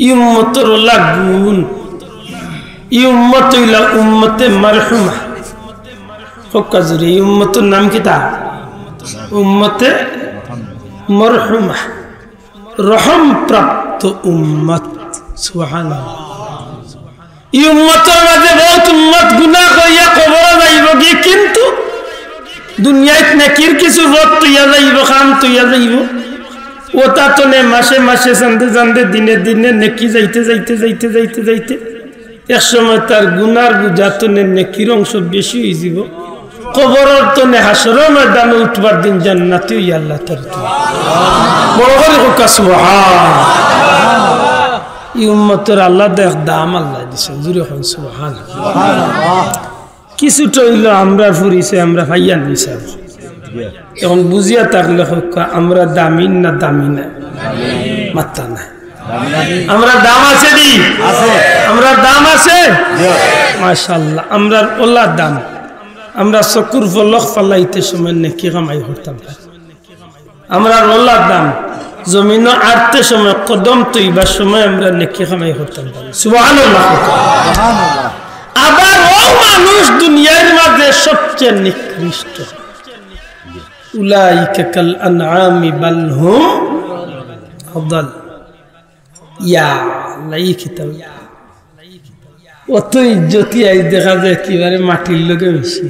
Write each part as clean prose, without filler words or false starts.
ই উম্মতের ওলা গুণ ই উম্মত হইলা উম্মতে মারহুমা ফকাজুরি ই উম্মতের নাম কি তা উম্মতে মারহুমা রহম প্রাপ্ত উম্মত সুবহানাল্লাহ ই উম্মতের মাঝে বহুত উম্মত গুনাহ করিয়া কবর যাইব কি কিন্তু দুনিয়ায় নেকির কিছু রত তুইয়া যাইব খাম তুইয়া যাইব ওটা তো নে মাসে মাসে জানতে জানতে দিনে দিনে নেকি যাইতে যাইতে যাইতে যাইতে যাইতে এক সময় তার গুনার বুঝা তো নেকির অংশ বেশি হয়ে যাব কবরের তো নে হাসরের ময়দানে উঠবার দিন জান্নাতে হই আল্লাহ তার বড় করে হোক সুবহানাল্লাহ এই উম্মতের আল্লাহ দেখ দাম আল্লাহ দিছে জুরে হন সুবহানাল্লাহ কিছুটা হইল আমরা ফুরিছে আমরা ভাইয়া নিছে এখন বুঝিয়া থাকলে আমরা দামি না দামি না মাত্রা না আমরা দাম আছে দি আমরা দাম আছে মাশাআল্লাহ আমরা ওলা দাম আমরা চকুর ফলক ফালাইতে সময় নেকি কামাই করতাম আমরা ওলা দাম জমিন আটতে সময় কদম তৈবার সময় আমরা নেকি কামাই করতাম সুবহানাল্লাহ আবার ও মানুষ দুনিয়ার মাঝে সবচেয়ে নিকৃষ্ট উলাইকা কাল আনআমি বাল হুম আদাল ইয়া লাই কিতাব অত ইজ্জতি আই দেখা যায় কিবারে মাটির লগে মিশি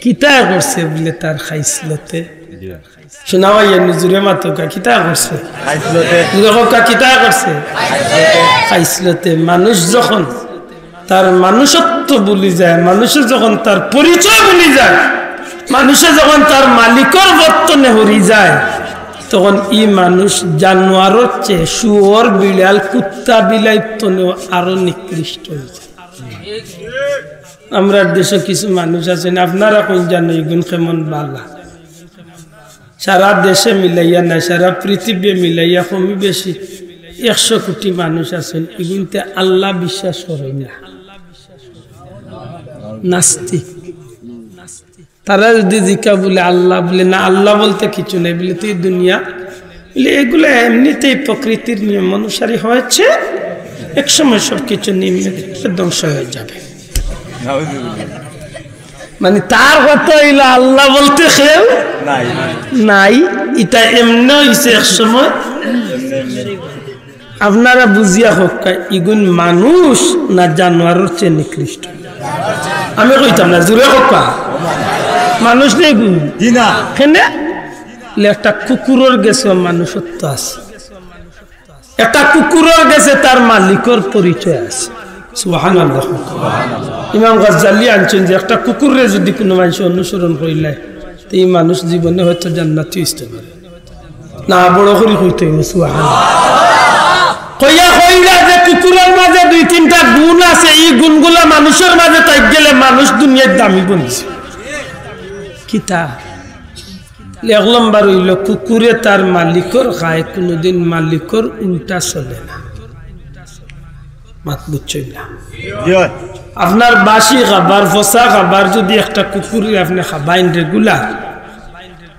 কিতা করছে বলে তার খাইছলতে শোনাওয়া নজরে মাতকা কিতা করছে খাইছলতে লোকা কিতা করছে খাইছলতে মানুষ যখন তার মানুষত্ব ভুলি যায় মানুষে যখন তার পরিচয় ভুলি যায় মানুষে যখন তার মালিকের বর্তনে হরি যায় তখন ই মানুষ জানোয়ারের চেয়ে শুয়োর বিড়াল কুত্তা বিলাই তনেও আরো নিকৃষ্ট হয়েছে আমরা দেশে কিছু মানুষ আছেন আপনারা কোন জানো এগুন কেমন বালা সারা দেশে মিলাইয়া না সারা পৃথিবী মিলাইয়া কমি বেশি 100 কোটি মানুষ আছেন এগুনতে আল্লাহ বিশ্বাস করেন না নাস্তিক তারা যদি জিকা বলে আল্লাহ বলে না আল্লাহ বলতে কিছু নেই বলে তুই দুনিয়া বলে এগুলো এমনিতেই প্রকৃতির নিয়ম অনুসারী হয়েছে এক সময় সবকিছু নিম্নে ধ্বংস হয়ে যাবে মানে তার কথা হইলো আল্লাহ বলতে খেয়েও নাই এটা এমনি হয়েছে এক সময় আপনারা বুঝিয়া হোক ইগুন মানুষ না জানোয়ারের চেয়ে নিকৃষ্ট আমি কইতাম না জুড়ে হোক মানুষ নেই গুণ একটা কুকুরের গেছে মানুষত্ব আছে একটা কুকুরের গেছে তার মালিকের পরিচয় আছে সুবহানাল্লাহ ইমাম গাজ্জালি আনছেন যে একটা কুকুরে যদি কোনো মানুষ অনুসরণ করিলে তো এই মানুষ জীবনে হয়তো জান্নাতে আসতে পারে না বড় করে কইতে হবে সুবহানাল্লাহ কইয়া কইরা যে কুকুরের মাঝে 2-3টা গুণ আছে এই গুণগুলা মানুষের মাঝে তাই গেলে মানুষ দুনিয়ার দামি বনছে কিতা এক নম্বর হইল কুকুরে তার মালিকর গায়ে কোনোদিন মালিকর উল্টা চলে না মাত বুঝছই না আপনার বাসি খাবার ফসা খাবার যদি একটা কুকুরে আপনি খাবাইন রেগুলার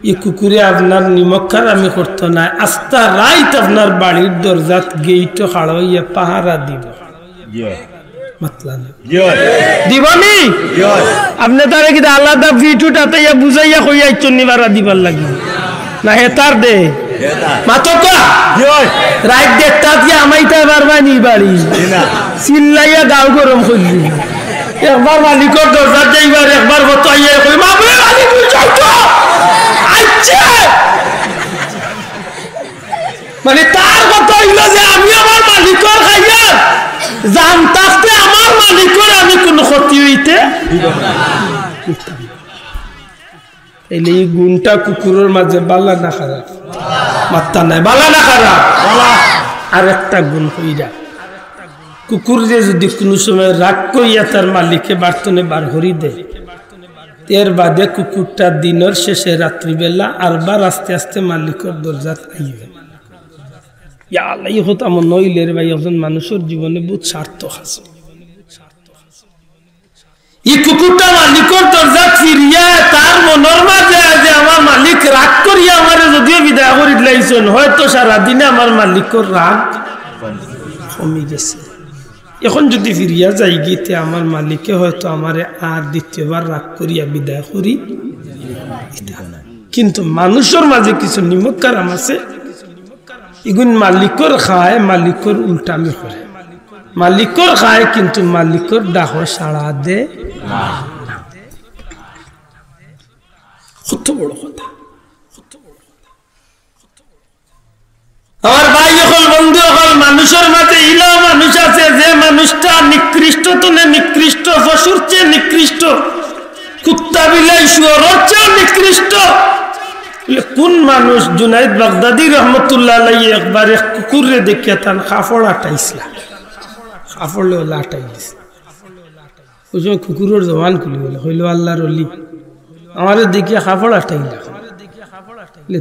এই কুকুরে আপনার নিমক খারামি করতো না আস্তা রাইত আপনার বাড়ির দরজাত গেইট খাড়াইয়া পাহারা দিব দিবনি আপনি তারে কি আলাদা ভিটুটাতে বুঝাইয়া কইয়া চন্নিবারা দিবার লাগি না হেতার দে মাতকা রাইট দেড়টা দিয়ে আমাইতে পারবা নি বাড়ি চিল্লাইয়া গাও গরম করলি একবার মালিকর দরজা যাইবার একবার বতাইয়া কই মামে মালিক বুঝাও তো আচ্ছা মানে তার কথা হইল যে আমি আমার মালিকর খাইয়া জানতাতে আমার মালিকের আমি কোন ক্ষতি হইতে এলে এই গুণটা কুকুরের মাঝে বালা না খারাপ মাত্তা নাই বালা না খারাপ আর একটা গুণ হইরা কুকুর যে যদি কোনো সময় রাগ করিয়া তার মালিককে বার্তনে বার করি দেয় এর বাদে কুকুরটা দিনের শেষে রাত্রিবেলা আরবার আস্তে আস্তে মালিকের দরজাত আইবে এই হতো আমার নইলের ভাই একজন মানুষের জীবনে বহুত সার্থক আছে এই কুকুরটা মালিকের দরজা ফিরিয়া তার মনের মাঝে যে আমার মালিক রাগ করিয়া আমার যদিও বিদায় করে দিলাইছেন হয়তো সারাদিনে আমার মালিকের রাগ কমে গেছে। এখন যদি ফিরিয়া যাই গীতে আমার মালিকে হয়তো আমারে আর দ্বিতীয়বার রাগ করিয়া বিদায় করি, কিন্তু মানুষের মাঝে কিছু নিমক্কারাম আছে, এগুন মালিকর খায়, মালিকর উল্টামি করে। মালিকর খায় কিন্তু মালিকর ডাক সাড়া দে না। কত বড় কথা। আমার ভাই হল, বন্ধু হল, মানুষের মাঝে ইলা মানুষ আছে যে মানুষটা নিকৃষ্ট তুলে নিকৃষ্ট, পশুর চেয়ে নিকৃষ্ট, কুত্তা বিলাই শুয়োরের চেয়ে নিকৃষ্ট। কোন মানুষ? জুনাইদ বাগদাদি রহমতুল্লাহ আলাইহি একবার এক কুকুরে দেখিয়া তার কাপড় আটাইছিলা, কাপড় লেওলা আটাই দিছে। ওই সময় কুকুরের জবান খুলি বলে, হইল আল্লাহর অলি, আমারও দেখিয়া কাপড় আটাইলা।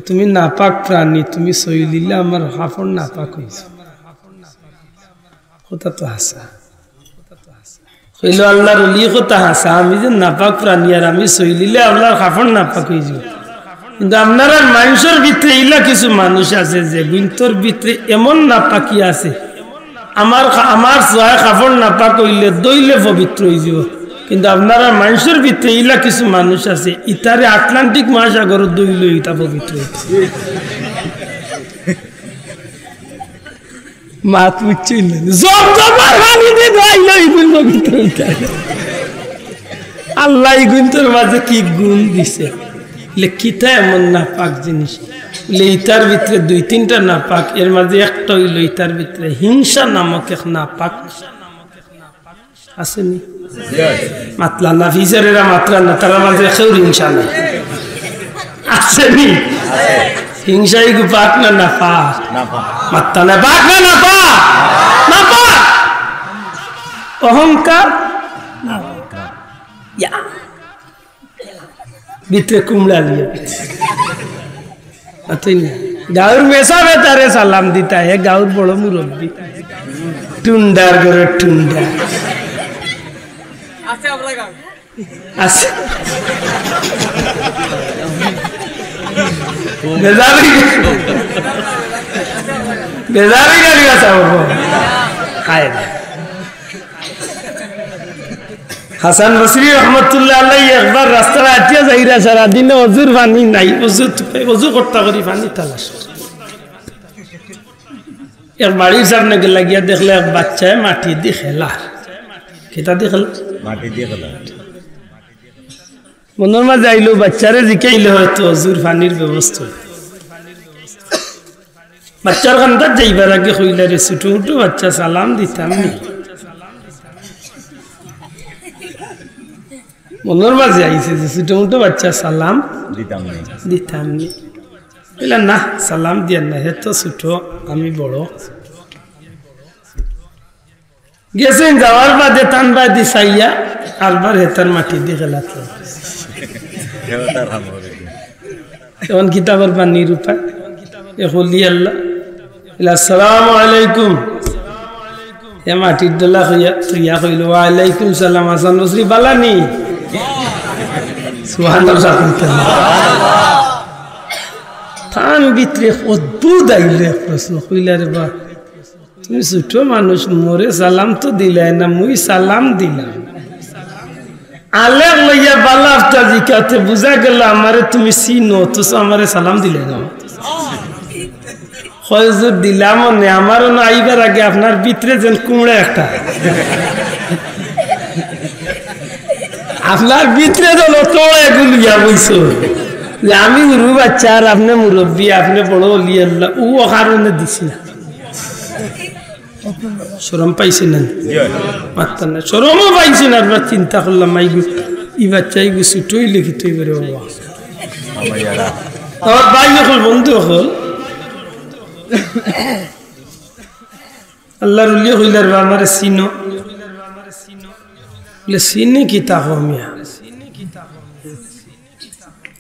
তুমি নাপাক প্রাণী, তুমি সই দিলে আমার কাপড় নাপাক হয়েছে। কথা তো হাসা, হইল আল্লাহর অলি কথা হাসা। আমি যে নাপাক প্রাণী আর আমি সই দিলে আপনার কাপড় নাপাক হয়ে যাবে। কিন্তু আপনারা মানুষের ভিতরে ইলা কিছু মানুষ আছে যে গুন্তর ভিতরে এমন নাপাকি আছে, আমার ছয় কাপড় নাপাক হইলে দইলে পবিত্র হয়ে যাব। কিন্তু আপনারা মানুষের ভিতরে ইলা কিছু মানুষ আছে, ইতারে আটলান্টিক মহাসাগর দইলে ইটা পবিত্র হইছে। মাত বুঝছিল আল্লাহ গুন্তর মাঝে কি গুণ দিছে। কিতা এমন নাপাক জিনিস, ইতার ভিতরে দুই তিনটা নাপাক, এর মাঝে একটা হইল ইতার ভিতরে হিংসা নামক এক নাপাক আসেনি। মাতলা না ফিজারেরা মাতলা না, তার মাঝে কেউ হিংসা নাই, আসেনি? হিংসাই গু পাক না নাপাক? মাত্তা না পাক না নাপাক? নাপাক। অহংকার ভিতরে কুমড়া দিয়ে গাঁর মেশা বেতারে সালাম দিতা হে, গাঁর বড় মুরব্বী টুন্ডার করে টুন্ডা আছে। বেজারি গাড়ি আছে খায়। হাসান বসরি রহমতুল্লাহ আলাইহি একবার রাস্তায় আটিয়া যাইরা সারা দিন অজুর পানি নাই, অজু করতে করি পানি তালাশ। এক বাড়ির সামনে লাগিয়া দেখলে এক বাচ্চায় মাটি দিয়ে খেলা। খেতা দিয়ে খেলা, মাটি দিয়ে খেলা। মনের মাঝে আইলো বাচ্চারে জিকাইলে হয়তো অজুর পানির ব্যবস্থা। বাচ্চার কান্দার যাইবার আগে হইলে রে ছোট উঠো বাচ্চা সালাম দিতাম নি। মনের মাঝে আইছে যে ছোট মোটো বাচ্চা সালাম দিতাম নি। না সালাম দিয়া না, হে তো ছোট আমি বড়। গেছেন যাওয়ার বাদে টান বাদি চাইয়া আরবার হেতার মাটি দিয়ে খেলা। এখন কিতাবের পানির উপায় হলি আল্লাহ আসসালামু আলাইকুম, এ মাটির দোলা হইয়া তুইয়া কইল ওয়ালাইকুম সালাম। হাসান বসরি বালানি থান ভিতরে অদ্ভুত আইলে প্রশ্ন কইলা রে বা তুমি ছোট মানুষ, মোরে সালাম তো দিলাই না, মুই সালাম দিলাম। আলে লইয়া বালাফটা জিকাতে বুঝা গেল আমারে তুমি চিনো, তো আমারে সালাম দিলে না। হজুর দিলাম নে, আমারও না আইবার আগে আপনার ভিতরে যেন কুমড়ে একটা, আপনার ভিতরে যেন তোড়ে গুলিয়া বইছো যে আমি উরু বাচ্চা আর আপনি মুরব্বী, আপনি বড় অলি আল্লাহ, ও কারণে দিছি না। শরম পাইছে না, মাত্র না শরমও পাইছে না। আর চিন্তা করলাম ই বাচ্চা এইগু ছুটোই লিখি তুই করে আমার ভাই হল, বন্ধু হল, আল্লাহর উলিয়া হইলার বা আমার চিনো বলে চিনি কিতা কমিয়া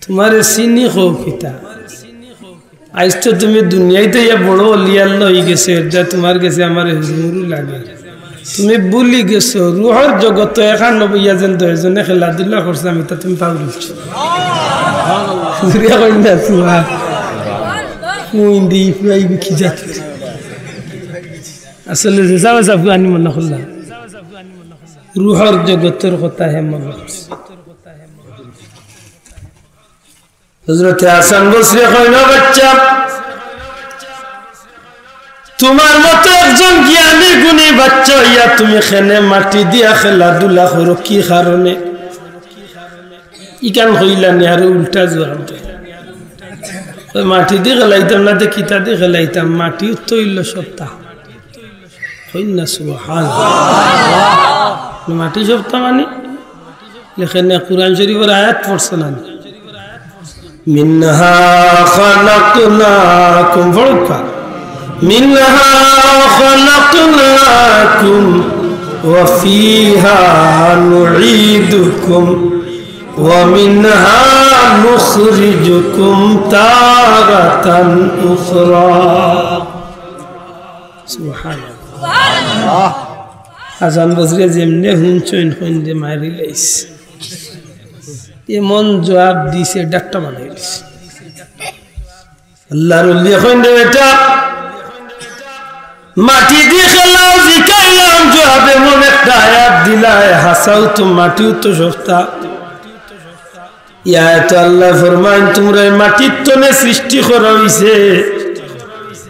তোমার চিনি হো কিতা। আজ তো তুমি দুনিয়াতে ইয়া বড় অলি আল্লাহ হয়ে গেছে, তোমার গেছে আমার হুজুরও লাগে। তুমি ভুলি গেছো রুহর জগত এখান নবইয়া যেন দশজনে খেলাধুলা করছে, আমি তা তুমি পাগল কি আসলে যেসাবে সব আনি মনে করলাম রুহর জগতের কথা হে মনে হযরত হাসান বসরি কইল বাচ্চা তোমার মতো একজন জ্ঞানী গুণী বাচ্চা হইয়া তুমি খেনে মাটি দিয়া খেলাধুলা করো কি কারণে ইকান হইলানি আর উল্টা জবাব দেয় মাটি দিয়ে খেলাইতাম না কিতা দিয়ে খেলাইতাম মাটি তৈল সপ্তাহ হই না সুবহানাল্লাহ মাটি সপ্তাহ মানে লেখেনে কুরআন শরীফের আয়াত পড়ছে না মিনহা খালাকনাকুম ফরকা মিনহা খালাকনাকুম ওয়া ফিহা নুঈদুকুম ومنها نخرجكم تارة أخرى سبحان الله হাসান বসরি যেমনে হুনচইন হইন্দে মারি লাইস এমন জবাব দিছে ডাক্তার বানাই দিছে আল্লাহর ওলি হইন্দে এটা মাটি দিয়ে খেলাও জিকাইলাম জবাবে মন একটা আয়াত দিলায় হাসাও তো মাটিও তো সস্তা ইয়া তো আল্লাহ ফরমান তোমরা মাটির তনে সৃষ্টি করা হইছে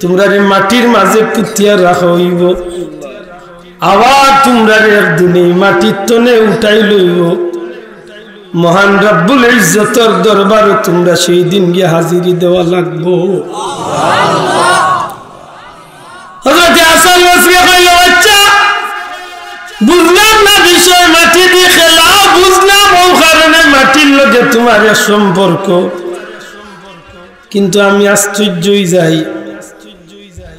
তোমরা মাটির মাঝে পুতিয়া রাখা হইব আবার তোমরা একদিনে মাটির তনে উঠাই লইব মহান রব্বুল ইজ্জতের দরবারে তোমরা সেই দিন গিয়ে হাজিরি দেওয়া লাগবো সুবহানাল্লাহ হযরত হাসান বসরি কইল বাচ্চা বুঝলাম না বিষয় মাটি দিয়ে খেলা বুঝলাম ও কারণে মাটির লগে তোমার সম্পর্ক কিন্তু আমি আশ্চর্যই যাই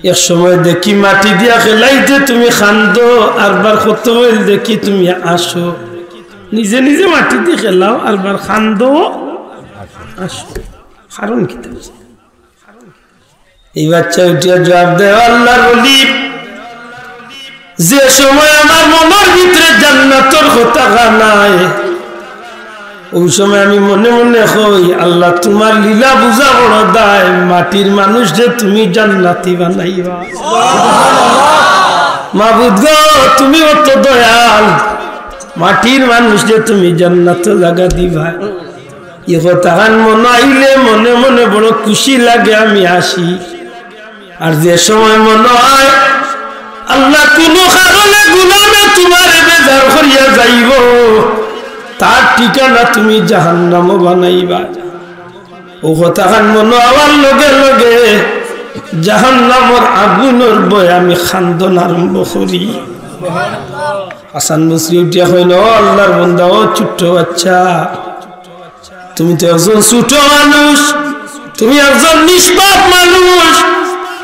এক সময় দেখি মাটি দিয়া খেলাইতে তুমি খান্দো আরবার কত হইল দেখি তুমি আসো নিজে নিজে মাটি দিয়ে খেলাও আরবার খান্দো আসো কারণ কি এই বাচ্চা উঠিয়া জবাব দেয় আল্লাহর ওলি যে সময় আমার মনের ভিতরে জান্নাতের কথা গানায় ওই সময় আমি মনে মনে কই আল্লাহ তোমার লীলা বুঝা বড় দায় মাটির মানুষ যে তুমি জান্নাতি বানাইবা সুবহানাল্লাহ মাবুদ গো তুমি অত দয়াল মাটির মানুষ যে তুমি জান্নাতে জায়গা দিবা এই কথা মনে আইলে মনে মনে বড় খুশি লাগে আমি আসি আর যে সময় মনে হয় আল্লাহ কোন কারণে গুনাহে তোমারে বেজার করিয়া যাইব তার ঠিকানা তুমি জাহান্নাম বানাইবা ও কথা মনে হওয়ার লগে লগে জাহান্নামের আগুনের ভয় আমি খান্দন আরম্ভ করি হাসান বসরি উঠিয়া কইল আল্লাহর বান্দা ও ছোট্ট বাচ্চা তুমি তো একজন ছোট মানুষ তুমি একজন নিষ্পাপ মানুষ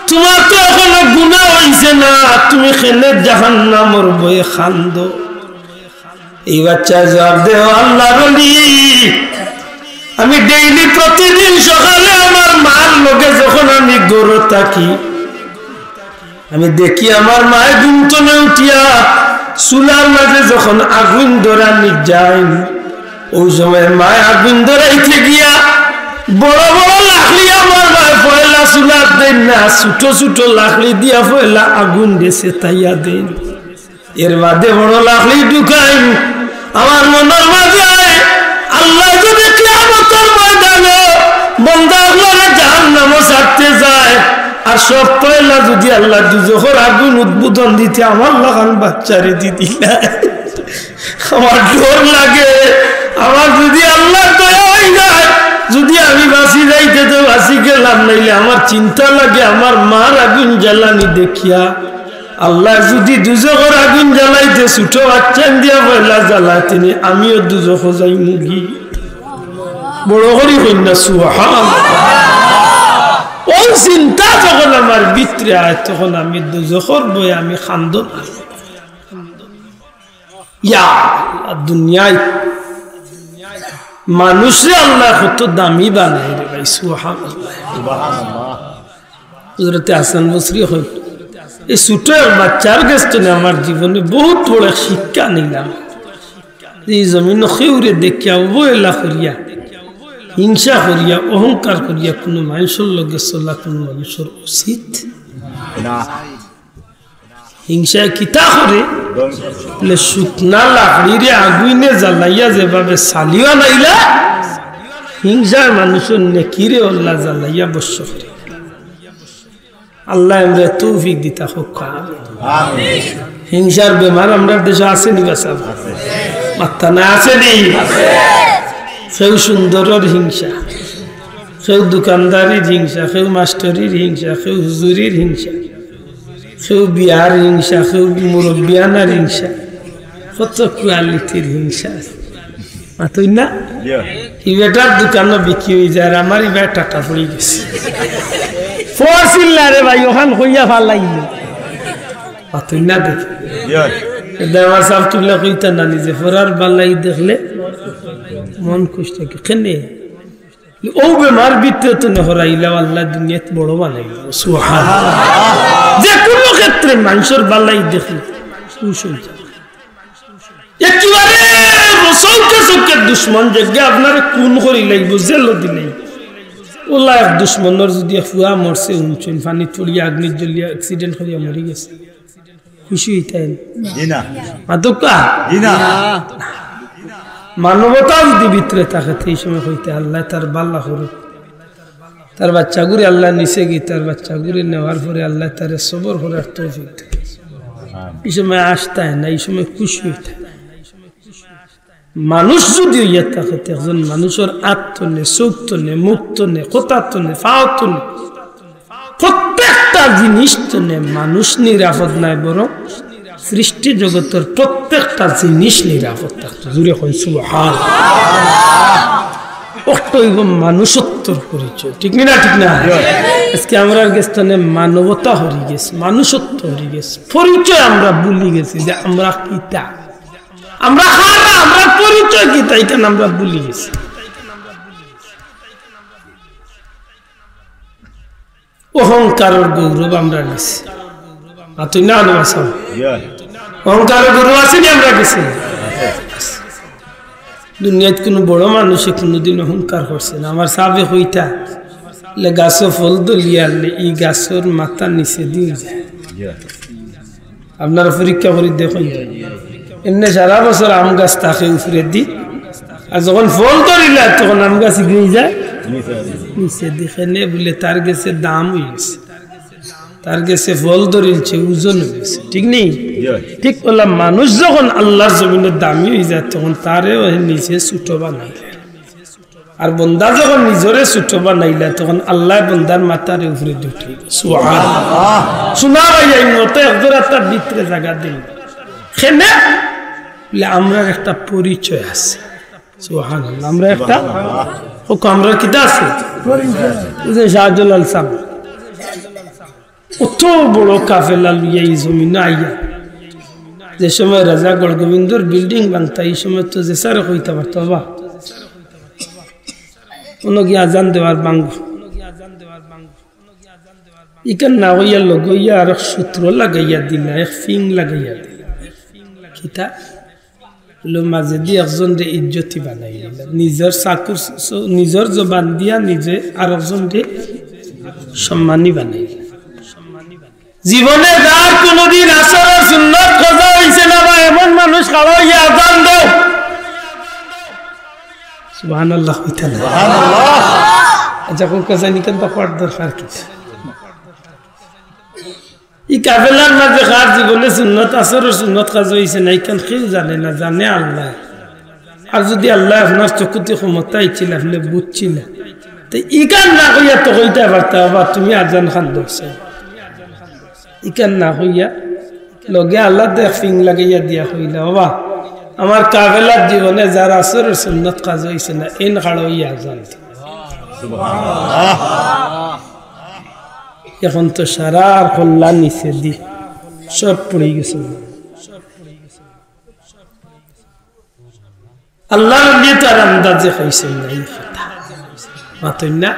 তোমার তো এখনো গুনাহ হইছে না তুমি খেলে জাহান্নামের ভয়ে খান্দো এই বাচ্চা জবাব দেও আল্লাহর ওলি আমি ডেইলি প্রতিদিন সকালে আমার মার লগে যখন আমি গরু থাকি আমি দেখি আমার মায়ের ঘুমতনে উঠিয়া চুলার মাঝে যখন আগুন ধরানি যায় ওই সময় মায় আগুন ধরাইতে গিয়া বড় বড় লাকড়ি আমার মায় পয়লা চুলার দেন না ছোট ছোট লাকড়ি দিয়া পয়লা আগুন দেশে তাইয়া দেন এর বাদে বড় লাকড়ি ঢুকাই আমার মনের মাঝে আল্লাহ যদি কিয়ামতের ময়দানে বান্দাগুলোরে জাহান্নামে ছাড়তে যায় আর সব পয়লা যদি আল্লাহ দুজখের আগুন উদ্বোধন দিতে আমার লাগান বাচ্চারে দিদিলা আমার ডর লাগে আমার যদি আল্লাহ দয়া হয়ে যায় যদি আমি বাঁচি যাইতে তো বাঁচি গেলাম নাইলে আমার চিন্তা লাগে আমার মার আগুন জ্বালানি দেখিয়া আল্লাহ যদি দুজখের আগুন জ্বালাইতে ছোট বাচ্চা দিয়া পয়লা জ্বালাতেনি আমিও দুজখ যাই মুগি বড় করি কন্যা সুবহানাল্লাহ ওই চিন্তা যখন আমার ভিতরে আয় তখন আমি দুজখের বই আমি খান্দন ইয়া দুনিয়ায় মানুষে আল্লাহ কত দামি বানাই রে ভাই সুবহানাল্লাহ সুবহানাল্লাহ হযরত হাসান বসরি হই এই ছোট বাচ্চার কাছ থেকে আমার জীবনে বহুত বড় শিক্ষা নিলাম এই জমিন খেউরে দেখিয়া অবহেলা করিয়া হিংসা করিয়া অহংকার করিয়া কোনো মানুষের লগে চলা কোনো মানুষের উচিত না হিংসা কিতা করে বলে শুকনা লাকড়িরে আগুইনে জ্বালাইয়া যেভাবে সালিও নাইলা হিংসার মানুষের নেকিরে আল্লাহ জ্বালাইয়া বর্ষ করে। আল্লাহ আমরা তৌফিক দিতা হোক। হিংসার বেমার আমরা দেশে আছে নি বাসা মাত্তা না আছে নি? কেউ সুন্দরের হিংসা, কেউ দোকানদারির হিংসা, কেউ মাস্টারির হিংসা, কেউ হুজুরির হিংসা, কেউ বিয়ার হিংসা, কেউ মুরব্বিয়ানার হিংসা, কত কোয়ালিটির হিংসা মাতুই না? ই বেটার দোকানও বিক্রি হয়ে যায়, আমার এই বেটা টাকা পড়ে গেছে ফসিল্লা রে ভাই ওখান হইয়া ভাল লাগিল মাতুই না? দেখে দেওয়ার সাপ তুলে কইতা না নিজে ফরার বালাই দেখলে মন খুশ থাকে। কেনে ও বেমার ভিতরে তো হরাইলা আল্লাহ দুনিয়াত বড় বানাইল। সুবহানাল্লাহ। যে কোনো ক্ষেত্রে মানুষের বালাই দেখলে খুশ হয়ে যায়। একেবারে রসৌকে সৌকে দুশ্মন যে আপনারা কোন করি লাগবো জেল দিলে ওলা এক দুশ্মনের যদি ফুয়া মরছে উঞ্চন পানি চড়িয়া আগ্নি জ্বলিয়া অ্যাক্সিডেন্ট করিয়া মরে গেছে, খুশি হইতেন? মানবতা যদি ভিতরে থাকে এই সময় হইতে আল্লাহ তার বাল্লা করুক, তার বাচ্চা গুড়ি আল্লাহ নিচে গিয়ে তার বাচ্চা গুড়ি নেওয়ার পরে আল্লাহ তার সবর করার তৌফিক দেয়। এই সময় আসতে না, এই সময় খুশি হইতে। মানুষ যদি ইয়ে থাকে একজন মানুষের আত্মনে চোখতনে মুক্তনে কোতাতনে ফাওতনে প্রত্যেকটা জিনিস তনে মানুষ নিরাপদ নাই, বরং সৃষ্টি জগতের প্রত্যেকটা জিনিস নিরাপদ থাকতো। জুড়ে কই সুবহানাল্লাহ। মানুষত্বর পরিচয়, ঠিক না? ঠিক না? আজকে আমরা গেছনে মানবতা হরি গেছে, মানুষত্ব হরি গেছে, পরিচয় আমরা ভুলি গেছি যে আমরা কিতা, আমরা হারা, আমরা পরিচয় কিতা, এটা আমরা ভুলি গেছি। অহংকারের গৌরব আমরা গেছি, তুই না অহংকারের গৌরব আছে আমরা গেছি। দুনিয়াত কোনো বড় মানুষে কোনোদিন অহংকার করছে না। আমার সাবে হইতা গাছ ফল দলিয়ালে এই গাছের মাথা নিচে দিয়ে যায়। আপনারা পরীক্ষা করে দেখুন, এমনি সারা বছর আম গাছ তাকে উপরে দি, আর যখন ফল ধরিলা তখন আম গাছ গিয়ে যায় নিচে দেখে নে বলে তার গেছে দাম হয়ে গেছে, তার গেছে ফল ধরিলছে ওজন হয়ে গেছে। ঠিক নেই? ঠিক বললাম। মানুষ যখন আল্লাহর জমিনের দামি হয়ে যায় তখন তারে নিচে ছোট বানাইলে, আর বন্দা যখন নিজরে ছোট বানাইলে তখন আল্লাহ বন্দার মাথার উপরে দুটি সুবহানাল্লাহ শোনা ভাই এই মতো একজন তার ভিতরে জায়গা দিল। খেনে আমরা একটা পরিচয় আছে। সুবহানাল্লাহ। আমরা একটা আমরা কিতা আছে শাহজালাল সাহেব অত বড় কাফেলা লইয়া এই জমিন আইয়া, যে সময় রাজা গড়গোবিন্দর বিল্ডিং বানতা এই সময় তো যে স্যার হইতে পারত বা কোনো গিয়ে আজান দেওয়ার বাঙ্গ ইকান না হইয়া লগইয়া আর সূত্র লাগাইয়া দিলা, এক ফিং লাগাইয়া দিলা। কিতা মাঝে দিয়ে একজন রে ইজ্জতি বানাই দিলা, নিজের চাকুর নিজের জবান দিয়া নিজে আর একজন রে সম্মানী বানাই। জীবনে যার কোনদিন আসরের সুন্নাত খোঁজা হইছে না বা এমন মানুষ খাওয়াইয়া আজান দাও সুবহানাল্লাহ হইতা না। সুবহানাল্লাহ। আচ্ছা কোন কাছে নিকেন তো পড় দরকার কি এই কাফেলার মাঝে কার জীবনে সুন্নাত আসরের সুন্নাত খোঁজা হইছে না কেন কেউ জানে না, জানে আল্লাহ। আর যদি আল্লাহ আপনার চকুতে ক্ষমতা ইচ্ছিল আপনি বুঝছিলেন তো ইকান না কইয়া তো কইতে পারতা বা তুমি আজান খান ধরছে ইকান না হইয়া লগে আল্লাহ দেখ ফিং লাগাইয়া দিয়া হইলা বাবা আমার কাফেলার জীবনে যারা আসরের সুন্নাত কাজ হইছে না এন খাড় হইয়া আজান। এখন তো সারা কল্যাণ নিচে দি সব পড়ে গেছে। আল্লাহ দিয়ে তার আন্দাজে হইছে না এই কথা মাতই না।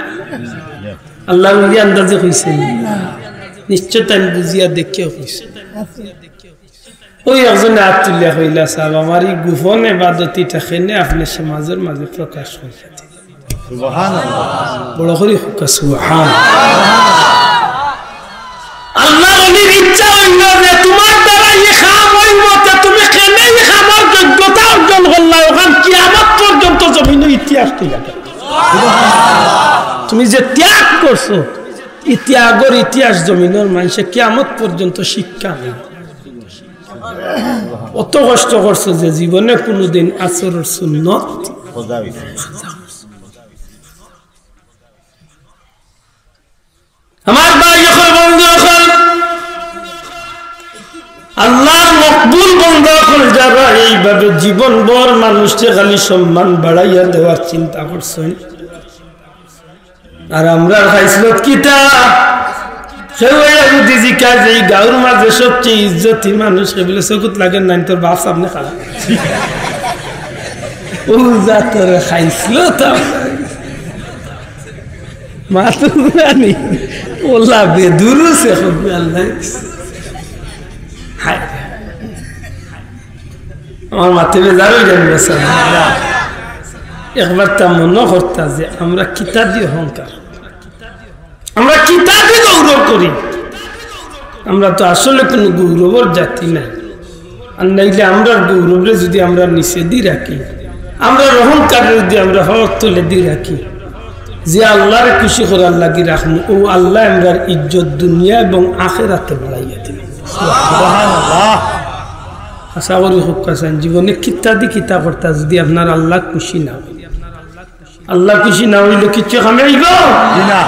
আল্লাহ দিয়ে আন্দাজে হইছে না নিশ্চয় তাই বুঝিয়া দেখিয়া হইছে। ওই একজন হাত তুলিয়া হইলা সাহেব আমার এই গোপন এবাদতিটা খেনে আপনি সমাজের মাঝে প্রকাশ হইয়া বড় করে সুবহানাল্লাহ। আল্লাহ ইচ্ছা হইল যে তোমার তুলে তুমি যে ত্যাগ করছো এই ত্যাগের ইতিহাস জমিনের মানুষে কিয়ামত পর্যন্ত শিক্ষা নেই অত কষ্ট করছো যে জীবনে কোনোদিন আসরের সুন্নত আমার ভাই যখন বন্ধু এখন আল্লাহর মকবুল বন্ধু হল যারা এইভাবে জীবন ভর মানুষকে খালি সম্মান বাড়াইয়া দেওয়ার চিন্তা করছেন আর আমরা খাইছিল কিতা যদি জিকা যে গাঁর মাঝে সবচেয়ে ইজ্জতি মানুষ এগুলো চকুত লাগে নাই তোর বাপ সামনে খারাপ ও যা তোর খাইছিল তা মাতুরানি ওলা বেদুরু সে খুব আল্লাহ হায় আমার মাথে বেজার হয়ে যাবে একবার তা মনে করতা যে আমরা কিতা দিয়ে অহংকার আমরা কিতা দিয়ে গৌরব করি আমরা তো আসলে কোনো গৌরবর জাতি নাই আর নাইলে আমরা গৌরবরে যদি আমরা নিচে দিয়ে রাখি আমরা অহংকারের যদি আমরা হক তুলে দিয়ে রাখি যে আল্লাহর খুশি করার লাগি রাখবো ও আল্লাহ আমরা ইজ্জত দুনিয়া এবং আখিরাতে বাড়াইয়া দিবেন সুবহানাল্লাহ আশা করি খুব কাছেন জীবনে কিতা দি কিতা করতা যদি আপনার আল্লাহ খুশি না আল্লাহ খুশি না হইলে কিচ্ছু কামাইব না